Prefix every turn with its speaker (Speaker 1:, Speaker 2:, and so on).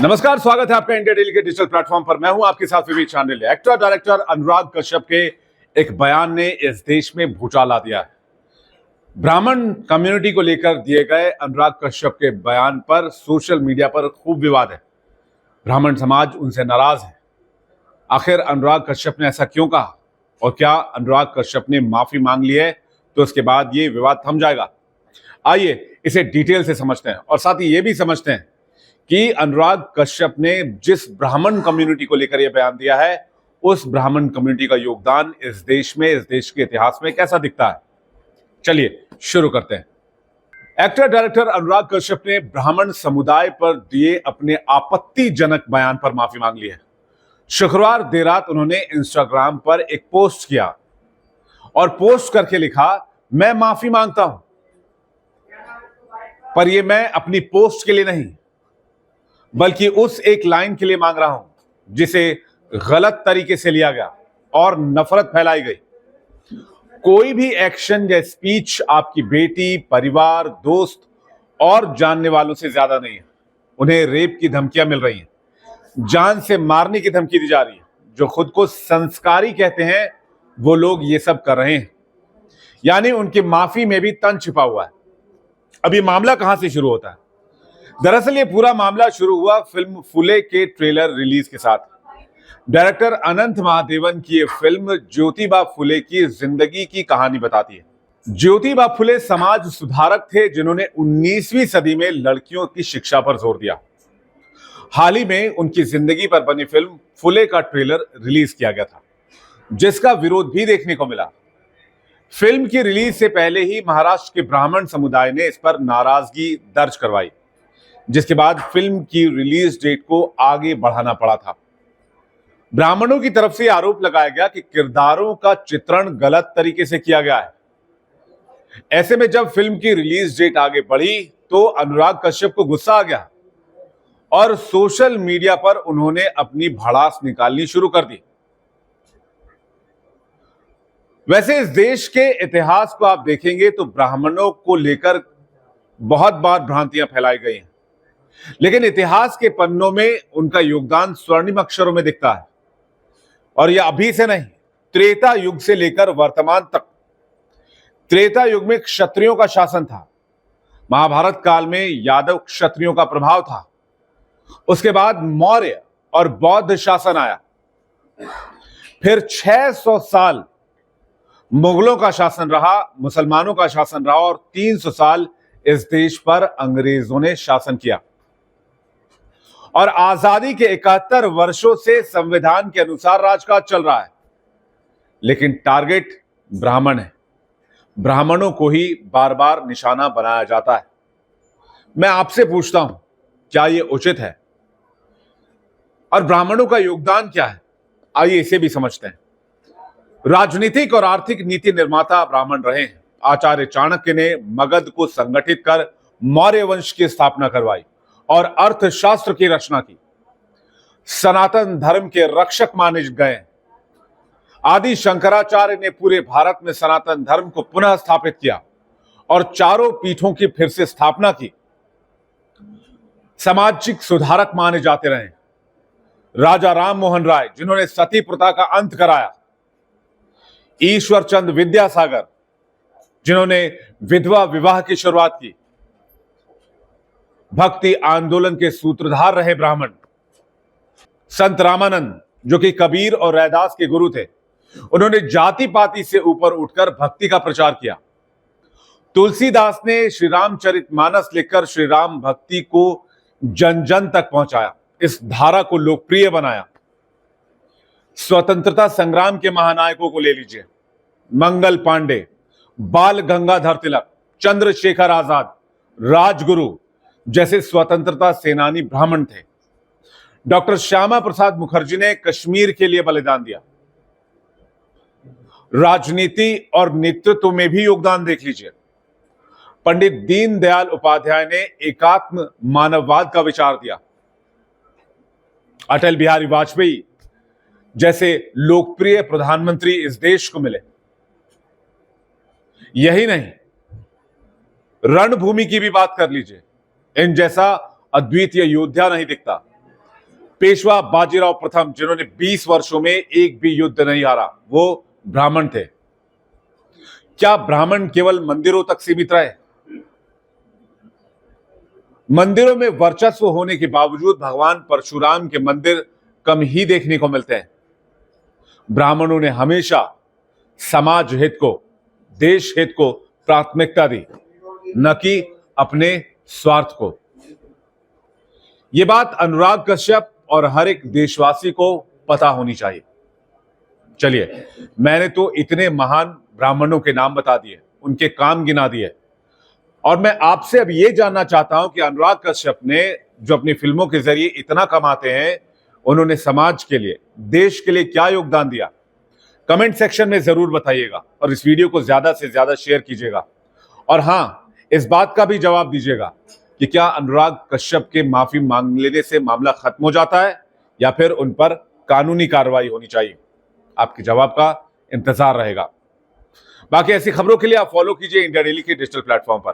Speaker 1: नमस्कार, स्वागत है आपका इंडिया डेली के डिजिटल प्लेटफॉर्म पर। मैं हूं आपके साथ विवेक चांडिल। एक्टर डायरेक्टर अनुराग कश्यप के एक बयान ने इस देश में भूचाल ला दिया है। ब्राह्मण कम्युनिटी को लेकर दिए गए अनुराग कश्यप के बयान पर सोशल मीडिया पर खूब विवाद है। ब्राह्मण समाज उनसे नाराज है। आखिर अनुराग कश्यप ने ऐसा क्यों कहा और क्या अनुराग कश्यप ने माफी मांग ली है तो उसके बाद ये विवाद थम जाएगा? आइए इसे डिटेल से समझते हैं और साथ ही ये भी समझते हैं कि अनुराग कश्यप ने जिस ब्राह्मण कम्युनिटी को लेकर यह बयान दिया है उस ब्राह्मण कम्युनिटी का योगदान इस देश में, इस देश के इतिहास में कैसा दिखता है। चलिए शुरू करते हैं। एक्टर डायरेक्टर अनुराग कश्यप ने ब्राह्मण समुदाय पर दिए अपने आपत्तिजनक बयान पर माफी मांग ली है। शुक्रवार देर रात उन्होंने इंस्टाग्राम पर एक पोस्ट किया और पोस्ट करके लिखा, मैं माफी मांगता हूं, पर यह मैं अपनी पोस्ट के लिए नहीं बल्कि उस एक लाइन के लिए मांग रहा हूं जिसे गलत तरीके से लिया गया और नफरत फैलाई गई। कोई भी एक्शन या स्पीच आपकी बेटी, परिवार, दोस्त और जानने वालों से ज्यादा नहीं है। उन्हें रेप की धमकियां मिल रही हैं, जान से मारने की धमकी दी जा रही है। जो खुद को संस्कारी कहते हैं वो लोग ये सब कर रहे हैं, यानी उनकी माफी में भी तन छिपा हुआ है। अब ये मामला कहां से शुरू होता है? दरअसल ये पूरा मामला शुरू हुआ फिल्म फुले के ट्रेलर रिलीज के साथ। डायरेक्टर अनंत महादेवन की ये फिल्म ज्योतिबा फुले की जिंदगी की कहानी बताती है। ज्योतिबा फुले समाज सुधारक थे जिन्होंने 19वीं सदी में लड़कियों की शिक्षा पर जोर दिया। हाल ही में उनकी जिंदगी पर बनी फिल्म फुले का ट्रेलर रिलीज किया गया था, जिसका विरोध भी देखने को मिला। फिल्म की रिलीज से पहले ही महाराष्ट्र के ब्राह्मण समुदाय ने इस पर नाराजगी दर्ज करवाई, जिसके बाद फिल्म की रिलीज डेट को आगे बढ़ाना पड़ा था। ब्राह्मणों की तरफ से आरोप लगाया गया कि किरदारों का चित्रण गलत तरीके से किया गया है। ऐसे में जब फिल्म की रिलीज डेट आगे बढ़ी तो अनुराग कश्यप को गुस्सा आ गया और सोशल मीडिया पर उन्होंने अपनी भड़ास निकालनी शुरू कर दी। वैसे इस देश के इतिहास को आप देखेंगे तो ब्राह्मणों को लेकर बहुत बार भ्रांतियां फैलाई गई हैं, लेकिन इतिहास के पन्नों में उनका योगदान स्वर्णिम अक्षरों में दिखता है। और यह अभी से नहीं, त्रेता युग से लेकर वर्तमान तक। त्रेता युग में क्षत्रियों का शासन था। महाभारत काल में यादव क्षत्रियों का प्रभाव था। उसके बाद मौर्य और बौद्ध शासन आया। फिर 600 साल मुगलों का शासन रहा, मुसलमानों का शासन रहा और 300 साल इस देश पर अंग्रेजों ने शासन किया। और आजादी के 71 वर्षों से संविधान के अनुसार राजकाज चल रहा है, लेकिन टारगेट ब्राह्मण है। ब्राह्मणों को ही बार बार निशाना बनाया जाता है। मैं आपसे पूछता हूं, क्या यह उचित है? और ब्राह्मणों का योगदान क्या है? आइए इसे भी समझते हैं। राजनीतिक और आर्थिक नीति निर्माता ब्राह्मण रहे हैं। आचार्य चाणक्य ने मगध को संगठित कर मौर्य वंश की स्थापना करवाई और अर्थशास्त्र की रचना की। सनातन धर्म के रक्षक माने गए। आदि शंकराचार्य ने पूरे भारत में सनातन धर्म को पुनः स्थापित किया और चारों पीठों की फिर से स्थापना की। सामाजिक सुधारक माने जाते रहे। राजा राम मोहन राय, जिन्होंने सती प्रथा का अंत कराया। ईश्वर चंद्र विद्यासागर, जिन्होंने विधवा विवाह की शुरुआत की। भक्ति आंदोलन के सूत्रधार रहे ब्राह्मण। संत रामानंद, जो कि कबीर और रैदास के गुरु थे, उन्होंने जाति पाति से ऊपर उठकर भक्ति का प्रचार किया। तुलसीदास ने श्री रामचरितमानस लिखकर श्री राम भक्ति को जन जन तक पहुंचाया, इस धारा को लोकप्रिय बनाया। स्वतंत्रता संग्राम के महानायकों को ले लीजिए, मंगल पांडे, बाल गंगाधर तिलक, चंद्रशेखर आजाद, राजगुरु जैसे स्वतंत्रता सेनानी ब्राह्मण थे। डॉक्टर श्यामा प्रसाद मुखर्जी ने कश्मीर के लिए बलिदान दिया। राजनीति और नेतृत्व में भी योगदान देख लीजिए। पंडित दीनदयाल उपाध्याय ने एकात्म मानववाद का विचार दिया। अटल बिहारी वाजपेयी जैसे लोकप्रिय प्रधानमंत्री इस देश को मिले। यही नहीं, रणभूमि की भी बात कर लीजिए। इन जैसा अद्वितीय योद्धा नहीं दिखता। पेशवा बाजीराव प्रथम, जिन्होंने 20 वर्षों में एक भी युद्ध नहीं हारा, वो ब्राह्मण थे। क्या ब्राह्मण केवल मंदिरों तक सीमित रहे? मंदिरों में वर्चस्व होने के बावजूद भगवान परशुराम के मंदिर कम ही देखने को मिलते हैं। ब्राह्मणों ने हमेशा समाज हित को, देश हित को प्राथमिकता दी, न कि अपने स्वार्थ को। यह बात अनुराग कश्यप और हर एक देशवासी को पता होनी चाहिए। चलिए, मैंने तो इतने महान ब्राह्मणों के नाम बता दिए, उनके काम गिना दिए, और मैं आपसे अब यह जानना चाहता हूं कि अनुराग कश्यप ने जो अपनी फिल्मों के जरिए इतना कमाते हैं, उन्होंने समाज के लिए, देश के लिए क्या योगदान दिया? कमेंट सेक्शन में जरूर बताइएगा और इस वीडियो को ज्यादा से ज्यादा शेयर कीजिएगा। और हां, इस बात का भी जवाब दीजिएगा कि क्या अनुराग कश्यप के माफी मांग लेने से मामला खत्म हो जाता है या फिर उन पर कानूनी कार्रवाई होनी चाहिए? आपके जवाब का इंतजार रहेगा। बाकी ऐसी खबरों के लिए आप फॉलो कीजिए इंडिया डेली के डिजिटल प्लेटफॉर्म पर।